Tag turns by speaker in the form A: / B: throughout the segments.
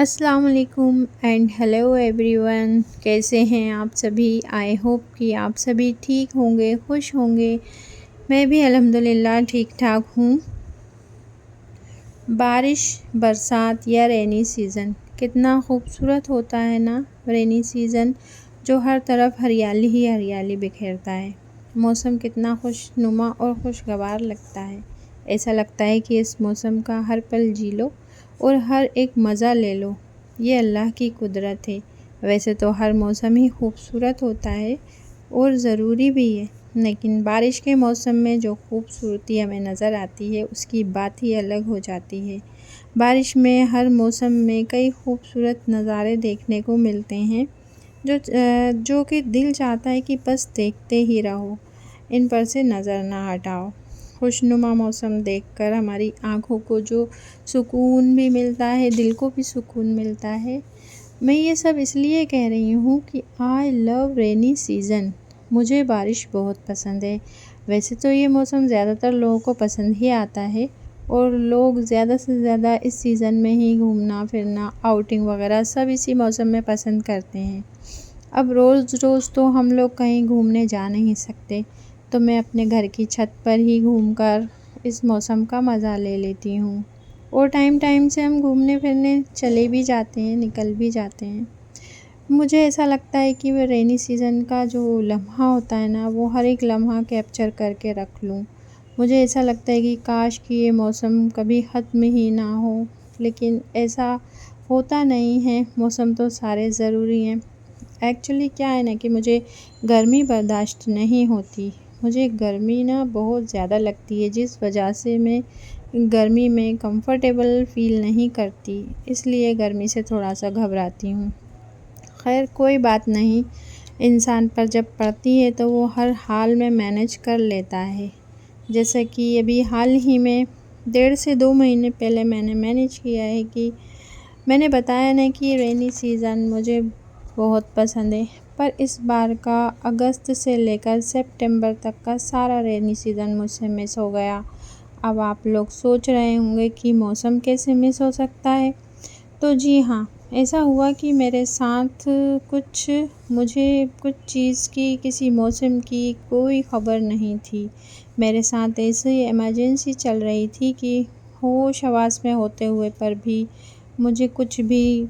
A: अस्सलाम वालेकुम and hello everyone. कैसे हैं आप सभी? आई होप कि आप सभी ठीक होंगे, खुश होंगे। मैं भी अल्हम्दुलिल्लाह ठीक ठाक हूँ। बारिश, बरसात या रेनी सीज़न कितना खूबसूरत होता है ना। रेनी सीज़न जो हर तरफ हरियाली ही हरियाली बिखेरता है। मौसम कितना खुशनुमा और खुशगवार लगता है। ऐसा लगता है कि इस मौसम का हर पल जी लो और हर एक मज़ा ले लो। ये अल्लाह की कुदरत है। वैसे तो हर मौसम ही खूबसूरत होता है और ज़रूरी भी है, लेकिन बारिश के मौसम में जो खूबसूरती हमें नज़र आती है उसकी बात ही अलग हो जाती है। बारिश में हर मौसम में कई खूबसूरत नज़ारे देखने को मिलते हैं जो कि दिल चाहता है कि बस देखते ही रहो, इन पर से नज़र ना हटाओ। खुशनुमा मौसम देखकर हमारी आँखों को जो सुकून भी मिलता है, दिल को भी सुकून मिलता है। मैं ये सब इसलिए कह रही हूँ कि आई लव रेनी सीज़न। मुझे बारिश बहुत पसंद है। वैसे तो ये मौसम ज़्यादातर लोगों को पसंद ही आता है और लोग ज़्यादा से ज़्यादा इस सीज़न में ही घूमना फिरना, आउटिंग वगैरह सब इसी मौसम में पसंद करते हैं। अब रोज़ रोज़ तो हम लोग कहीं घूमने जा नहीं सकते, तो मैं अपने घर की छत पर ही घूमकर इस मौसम का मज़ा ले लेती हूँ। और टाइम टाइम से हम घूमने फिरने चले भी जाते हैं, निकल भी जाते हैं। मुझे ऐसा लगता है कि वो रेनी सीज़न का जो लम्हा होता है ना, वो हर एक लम्हा कैप्चर करके रख लूँ। मुझे ऐसा लगता है कि काश कि ये मौसम कभी ख़त्म ही ना हो, लेकिन ऐसा होता नहीं है। मौसम तो सारे ज़रूरी हैं। एक्चुअली क्या है ना कि मुझे गर्मी बर्दाश्त नहीं होती। मुझे गर्मी ना बहुत ज़्यादा लगती है, जिस वजह से मैं गर्मी में कंफर्टेबल फ़ील नहीं करती, इसलिए गर्मी से थोड़ा सा घबराती हूँ। खैर कोई बात नहीं, इंसान पर जब पड़ती है तो वो हर हाल में मैनेज कर लेता है। जैसे कि अभी हाल ही में 1.5 से 2 महीने पहले मैंने मैनेज किया है कि मैंने बताया ना कि रेनी सीज़न मुझे बहुत पसंद है, पर इस बार का अगस्त से लेकर सितंबर तक का सारा रेनी सीज़न मुझसे मिस हो गया। अब आप लोग सोच रहे होंगे कि मौसम कैसे मिस हो सकता है? तो जी हाँ, ऐसा हुआ कि मेरे साथ मुझे कुछ चीज़ की, किसी मौसम की कोई ख़बर नहीं थी। मेरे साथ ऐसी इमरजेंसी चल रही थी कि होश हवास में होते हुए पर भी मुझे कुछ भी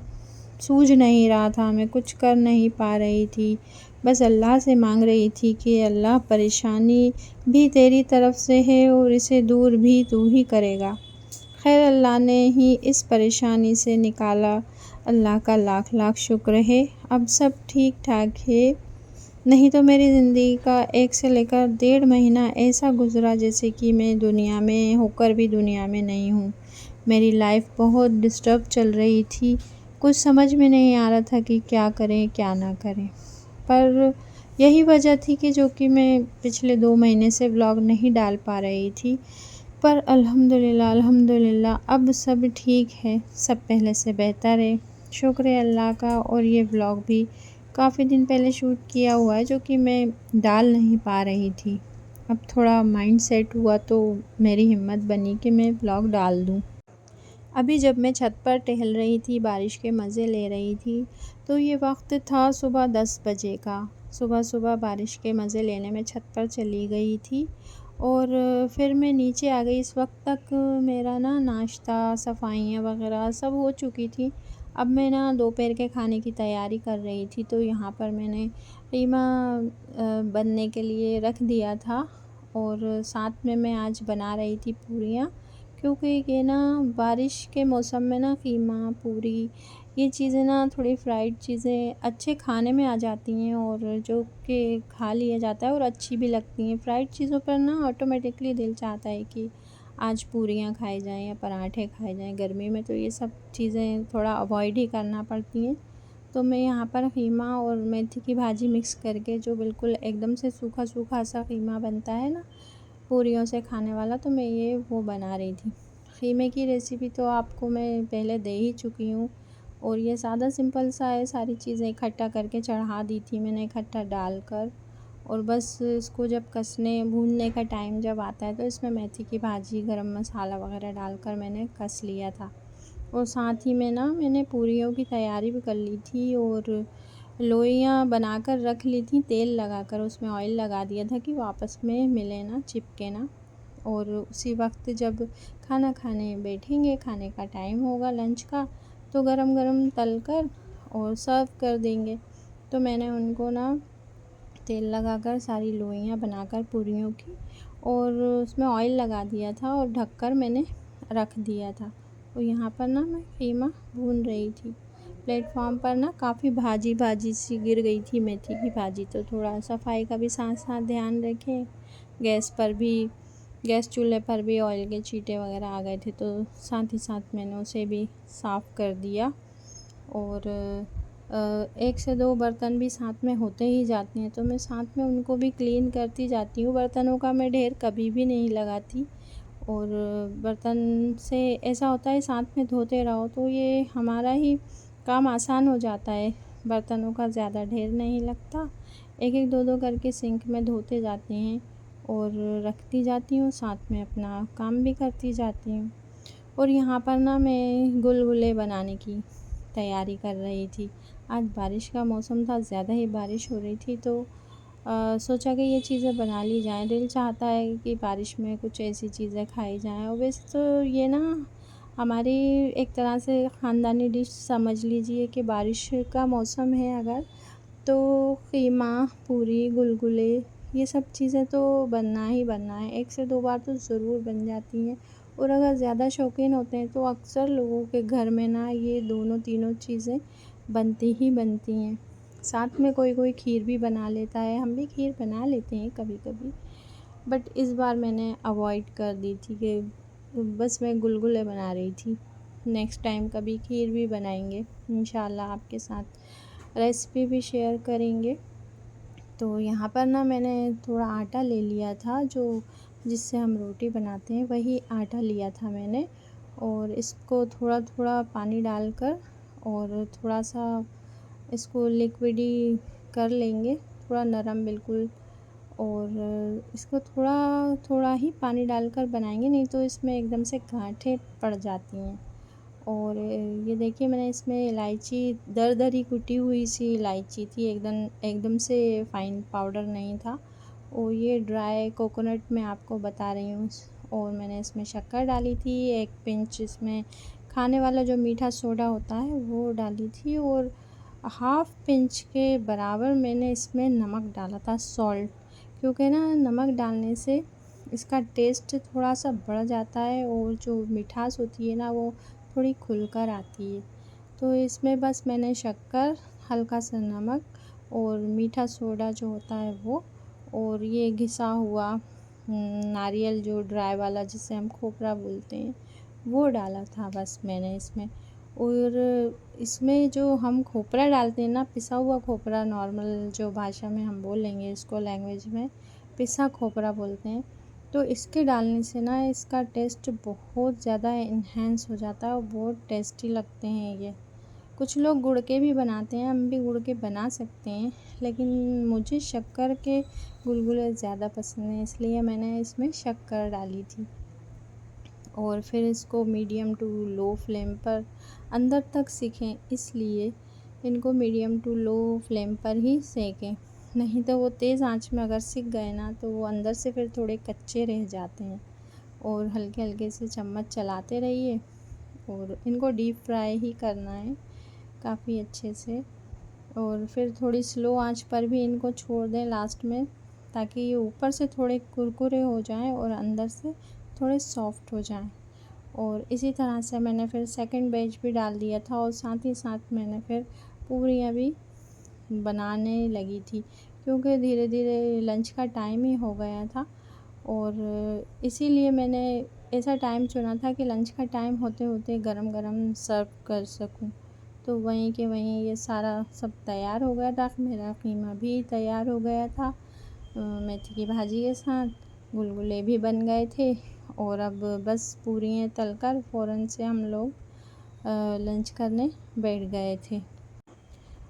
A: सूझ नहीं रहा था, मैं कुछ कर नहीं पा रही थी। बस अल्लाह से मांग रही थी कि अल्लाह, परेशानी भी तेरी तरफ से है और इसे दूर भी तू ही करेगा। खैर अल्लाह ने ही इस परेशानी से निकाला। अल्लाह का लाख लाख शुक्र है, अब सब ठीक ठाक है। नहीं तो मेरी ज़िंदगी का 1 से लेकर 1.5 महीना ऐसा गुज़रा जैसे कि मैं दुनिया में होकर भी दुनिया में नहीं हूँ। मेरी लाइफ बहुत डिस्टर्ब चल रही थी। कुछ समझ में नहीं आ रहा था कि क्या करें क्या ना करें। पर यही वजह थी कि जो कि मैं पिछले 2 महीने से व्लॉग नहीं डाल पा रही थी। पर अल्हम्दुलिल्लाह अल्हम्दुलिल्लाह अब सब ठीक है, सब पहले से बेहतर है। शुक्र है अल्लाह का। और ये व्लॉग भी काफ़ी दिन पहले शूट किया हुआ है, जो कि मैं डाल नहीं पा रही थी। अब थोड़ा माइंड सेट हुआ तो मेरी हिम्मत बनी कि मैं व्लॉग डाल दूँ। अभी जब मैं छत पर टहल रही थी, बारिश के मज़े ले रही थी, तो ये वक्त था सुबह 10 बजे का। सुबह सुबह बारिश के मज़े लेने में छत पर चली गई थी और फिर मैं नीचे आ गई। इस वक्त तक मेरा ना नाश्ता, सफाइयाँ वगैरह सब हो चुकी थी। अब मैं ना दोपहर के खाने की तैयारी कर रही थी, तो यहाँ पर मैंने कीमा बनने के लिए रख दिया था और साथ में मैं आज बना रही थी पूरियाँ। क्योंकि ये ना बारिश के मौसम में ना कीमा, पूरी ये चीज़ें ना थोड़ी फ्राइड चीज़ें अच्छे खाने में आ जाती हैं और जो कि खा लिया जाता है और अच्छी भी लगती हैं। फ्राइड चीज़ों पर ना ऑटोमेटिकली दिल चाहता है कि आज पूरियाँ खाई जाएँ या पराठे खाए जाएँ। गर्मी में तो ये सब चीज़ें थोड़ा अवॉइड ही करना पड़ती हैं। तो मैं यहाँ पर कीमा और मेथी की भाजी मिक्स करके, जो बिल्कुल एकदम से सूखा सूखा सा कीमा बनता है ना पूरियों से खाने वाला, तो मैं वो बना रही थी। कीमे की रेसिपी तो आपको मैं पहले दे ही चुकी हूँ और ये सादा सिंपल सा है। सारी चीज़ें इकट्ठा करके चढ़ा दी थी मैंने इकट्ठा डालकर, और बस इसको जब कसने भूनने का टाइम जब आता है तो इसमें मेथी की भाजी, गरम मसाला वगैरह डालकर मैंने कस लिया था। और साथ ही में ना मैंने पूरियों की तैयारी भी कर ली थी और लोइयाँ बनाकर रख ली थी, तेल लगाकर उसमें ऑयल लगा दिया था कि वो आपस में मिले ना, चिपके ना। और उसी वक्त जब खाना खाने बैठेंगे, खाने का टाइम होगा लंच का, तो गरम गरम तल कर और सर्व कर देंगे। तो मैंने उनको ना तेल लगाकर सारी लोइयाँ बनाकर पूरियों की और उसमें ऑयल लगा दिया था और ढककर मैंने रख दिया था। और यहाँ पर ना मैं कीमा भून रही थी। प्लेटफॉर्म पर ना काफ़ी भाजी भाजी सी गिर गई थी मेथी की भाजी, तो थोड़ा सफाई का भी साथ साथ ध्यान रखें। गैस चूल्हे पर भी ऑयल के छींटे वगैरह आ गए थे, तो साथ ही साथ मैंने उसे भी साफ़ कर दिया। और 1 से 2 बर्तन भी साथ में होते ही जाते हैं, तो मैं साथ में उनको भी क्लीन करती जाती हूँ। बर्तनों का मैं ढेर कभी भी नहीं लगाती। और बर्तन से ऐसा होता है साथ में धोते रहो तो ये हमारा ही काम आसान हो जाता है, बर्तनों का ज़्यादा ढेर नहीं लगता। एक एक दो दो करके सिंक में धोते जाते हैं और रखती जाती हूँ, साथ में अपना काम भी करती जाती हूँ। और यहाँ पर ना मैं गुलगुले बनाने की तैयारी कर रही थी। आज बारिश का मौसम था, ज़्यादा ही बारिश हो रही थी, तो सोचा कि ये चीज़ें बना ली जाएँ। दिल चाहता है कि बारिश में कुछ ऐसी चीज़ें खाई जाएँ। और वैसे तो ये ना हमारी एक तरह से ख़ानदानी डिश समझ लीजिए कि बारिश का मौसम है अगर, तो कीमा, पूरी, गुलगुले ये सब चीज़ें तो बनना ही बनना है। 1 से 2 बार तो ज़रूर बन जाती हैं। और अगर ज़्यादा शौकीन होते हैं तो अक्सर लोगों के घर में ना ये दोनों तीनों चीज़ें बनती ही बनती हैं। साथ में कोई खीर भी बना लेता है, हम भी खीर बना लेते हैं कभी-कभी। बट इस बार मैंने अवॉइड कर दी थी कि बस मैं गुलगुले बना रही थी। नेक्स्ट टाइम कभी खीर भी बनाएंगे इंशाल्लाह, आपके साथ रेसिपी भी शेयर करेंगे। तो यहाँ पर ना मैंने थोड़ा आटा ले लिया था, जो जिससे हम रोटी बनाते हैं वही आटा लिया था मैंने। और इसको थोड़ा थोड़ा पानी डालकर और थोड़ा सा इसको लिक्विडी कर लेंगे, थोड़ा नरम बिल्कुल। और इसको थोड़ा थोड़ा ही पानी डालकर बनाएंगे, नहीं तो इसमें एकदम से गांठें पड़ जाती हैं। और ये देखिए मैंने इसमें इलायची दरदरी कुटी हुई सी इलायची थी, एकदम से फ़ाइन पाउडर नहीं था। और ये ड्राई कोकोनट मैं आपको बता रही हूँ। और मैंने इसमें शक्कर डाली थी, 1 पिंच इसमें खाने वाला जो मीठा सोडा होता है वो डाली थी। और हाफ़ पिंच के बराबर मैंने इसमें नमक डाला था, सॉल्ट। क्योंकि ना नमक डालने से इसका टेस्ट थोड़ा सा बढ़ जाता है और जो मिठास होती है ना वो थोड़ी खुलकर आती है। तो इसमें बस मैंने शक्कर, हल्का सा नमक और मीठा सोडा जो होता है वो, और ये घिसा हुआ नारियल जो ड्राई वाला जिसे हम खोपरा बोलते हैं वो डाला था बस मैंने इसमें। और इसमें जो हम खोपरा डालते हैं ना, पिसा हुआ खोपरा, नॉर्मल जो भाषा में हम बोलेंगे इसको, लैंग्वेज में पिसा खोपरा बोलते हैं, तो इसके डालने से ना इसका टेस्ट बहुत ज़्यादा इन्हेंस हो जाता है और बहुत टेस्टी लगते हैं ये। कुछ लोग गुड़ के भी बनाते हैं, हम भी गुड़ के बना सकते हैं, लेकिन मुझे शक्कर के गुलगुले ज़्यादा पसंद हैं, इसलिए मैंने इसमें शक्कर डाली थी। और फिर इसको मीडियम टू लो फ्लेम पर अंदर तक सीखें, इसलिए इनको मीडियम टू लो फ्लेम पर ही सेकें। नहीं तो वो तेज़ आंच में अगर सिक गए ना तो वो अंदर से फिर थोड़े कच्चे रह जाते हैं। और हल्के हल्के से चम्मच चलाते रहिए और इनको डीप फ्राई ही करना है काफ़ी अच्छे से। और फिर थोड़ी स्लो आंच पर भी इनको छोड़ दें लास्ट में, ताकि ये ऊपर से थोड़े कुरकुरे हो जाएं और अंदर से थोड़े सॉफ्ट हो जाएं। और इसी तरह से मैंने फिर सेकंड बैच भी डाल दिया था और साथ ही साथ मैंने फिर पूरियाँ भी बनाने लगी थी, क्योंकि धीरे धीरे लंच का टाइम ही हो गया था। और इसीलिए मैंने ऐसा टाइम चुना था कि लंच का टाइम होते होते गरम गरम सर्व कर सकूं। तो वहीं के वहीं ये सारा सब तैयार हो गया था, मेरा कीमा भी तैयार हो गया था मेथी की भाजी के साथ, गुलगुले भी बन गए थे। और अब बस पूरियाँ तलकर फ़ौरन से हम लोग लंच करने बैठ गए थे।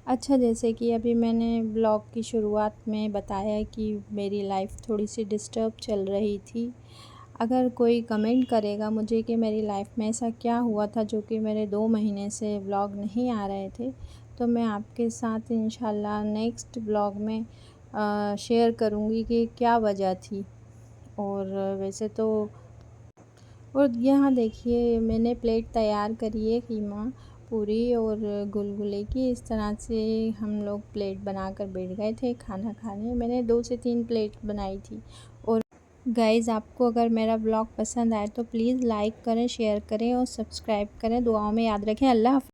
A: अच्छा, जैसे कि अभी मैंने ब्लॉग की शुरुआत में बताया कि मेरी लाइफ थोड़ी सी डिस्टर्ब चल रही थी। अगर कोई कमेंट करेगा मुझे कि मेरी लाइफ में ऐसा क्या हुआ था जो कि मेरे 2 महीने से व्लॉग नहीं आ रहे थे, तो मैं आपके साथ इंशाल्लाह नेक्स्ट व्लॉग में शेयर करूँगी कि क्या वजह थी। और वैसे तो और यहाँ देखिए मैंने प्लेट तैयार करी है कीमा पूरी और गुलगुले की। इस तरह से हम लोग प्लेट बनाकर बैठ गए थे खाना खाने। मैंने 2 से 3 प्लेट बनाई थी। और गाइज़, आपको अगर मेरा ब्लॉग पसंद आए तो प्लीज़ लाइक करें, शेयर करें और सब्सक्राइब करें। दुआओं में याद रखें। अल्लाह हाफ़िज़।